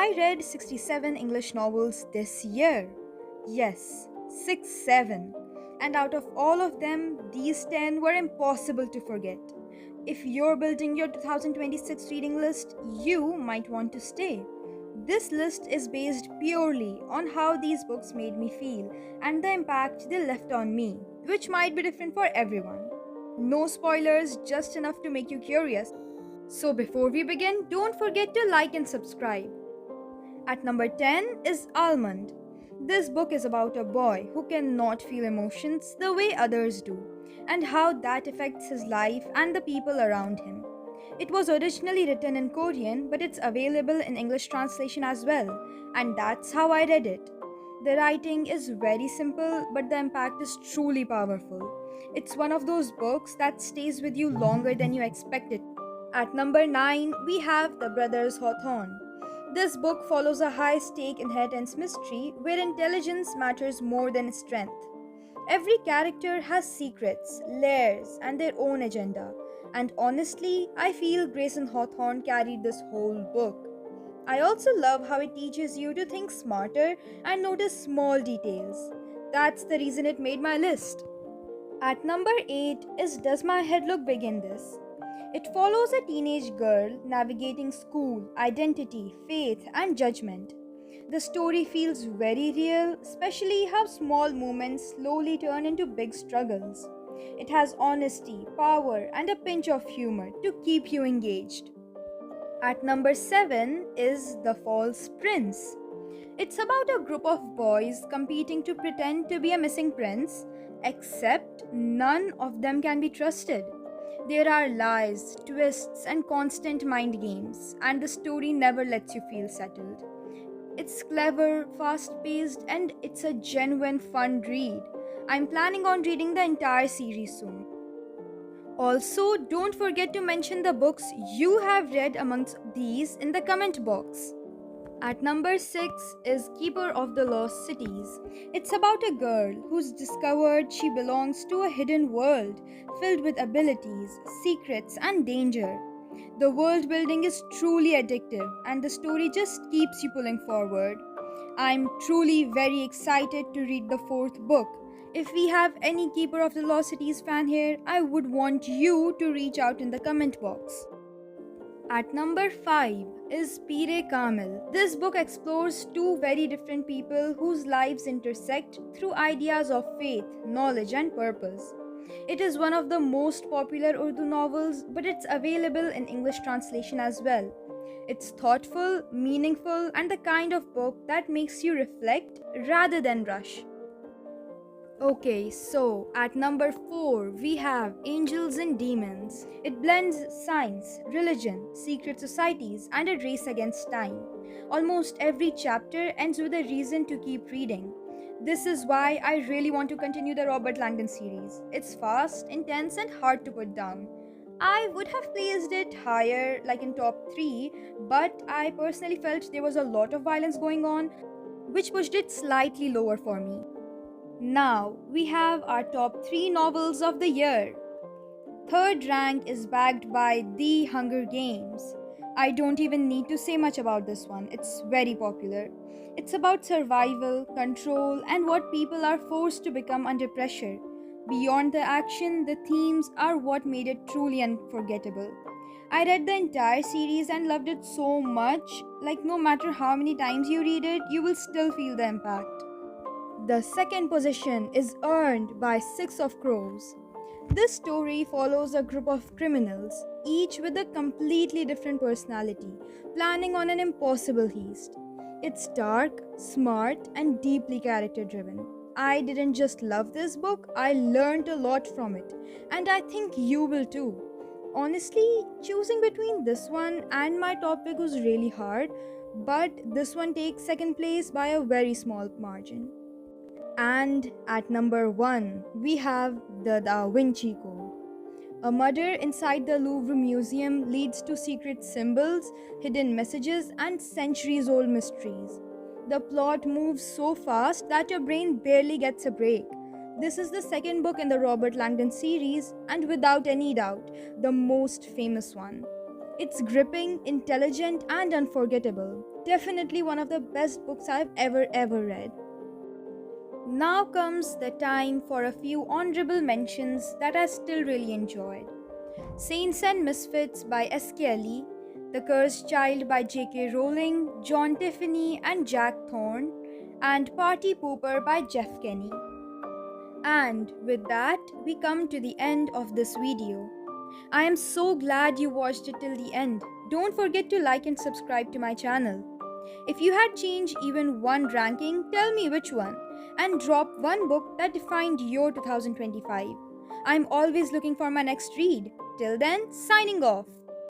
I read 67 English novels this year. Yes, 7. And out of all of them, these 10 were impossible to forget. If you're building your 2026 reading list, you might want to stay. This list is based purely on how these books made me feel and the impact they left on me, which might be different for everyone. No spoilers, just enough to make you curious. So before we begin, don't forget to like and subscribe. At number 10 is Almond. This book is about a boy who cannot feel emotions the way others do, and how that affects his life and the people around him. It was originally written in Korean, but it's available in English translation as well, and that's how I read it. The writing is very simple, but the impact is truly powerful. It's one of those books that stays with you longer than you expect it. At number 9, we have The Brothers Hawthorne. This book follows a high stake inheritance mystery where intelligence matters more than strength. Every character has secrets, layers, and their own agenda. And honestly, I feel Grayson Hawthorne carried this whole book. I also love how it teaches you to think smarter and notice small details. That's the reason it made my list. At number 8 is Does My Head Look Big in This? It follows a teenage girl navigating school, identity, faith, and judgment. The story feels very real, especially how small moments slowly turn into big struggles. It has honesty, power, and a pinch of humor to keep you engaged. At number 7 is The False Prince. It's about a group of boys competing to pretend to be a missing prince, except none of them can be trusted. There are lies, twists, and constant mind games, and the story never lets you feel settled. It's clever, fast paced, and it's a genuine fun read. I'm planning on reading the entire series soon. Also, don't forget to mention the books you have read amongst these in the comment box. At number 6 is Keeper of the Lost Cities. It's about a girl who's discovered she belongs to a hidden world filled with abilities, secrets, and danger. The world building is truly addictive, and the story just keeps you pulling forward. I'm truly very excited to read the fourth book. If we have any Keeper of the Lost Cities fan here, I would want you to reach out in the comment box. At number 5 is Pire Kamil. This book explores two very different people whose lives intersect through ideas of faith, knowledge, and purpose. It is one of the most popular Urdu novels, but it's available in English translation as well. It's thoughtful, meaningful, and the kind of book that makes you reflect rather than rush. Okay, so at number 4, we have Angels and Demons. It blends science, religion, secret societies, and a race against time. Almost every chapter ends with a reason to keep reading. This is why I really want to continue the Robert Langdon series. It's fast, intense, and hard to put down. I would have placed it higher, like in top 3, but I personally felt there was a lot of violence going on, which pushed it slightly lower for me. Now, we have our top 3 novels of the year. Third rank is backed by The Hunger Games. I don't even need to say much about this one, it's very popular. It's about survival, control, and what people are forced to become under pressure. Beyond the action, the themes are what made it truly unforgettable. I read the entire series and loved it so much, like no matter how many times you read it, you will still feel the impact. The second position is earned by Six of Crows. This story follows a group of criminals, each with a completely different personality, planning on an impossible heist. It's dark, smart, and deeply character driven. I didn't just love this book, I learned a lot from it, and I think you will too. Honestly, choosing between this one and my top pick was really hard, but this one takes second place by a very small margin. And at number 1, we have the Da Vinci Code. A murder inside the Louvre Museum leads to secret symbols, hidden messages, and centuries old mysteries. The plot moves so fast that your brain barely gets a break. This is the second book in the Robert Langdon series, and without any doubt, the most famous one. It's gripping, intelligent, and unforgettable. definitely one of the best books I've ever read. Now comes the time for a few honorable mentions that I still really enjoyed. Saints and Misfits by S. Kelly, The Cursed Child by J.K. Rowling, John Tiffany and Jack Thorne, and Party Pooper by Jeff Kenny. And with that, we come to the end of this video. I am so glad you watched it till the end. Don't forget to like and subscribe to my channel. If you had changed even one ranking, tell me which one, and drop one book that defined your 2025. I'm always looking for my next read. Till then, signing off.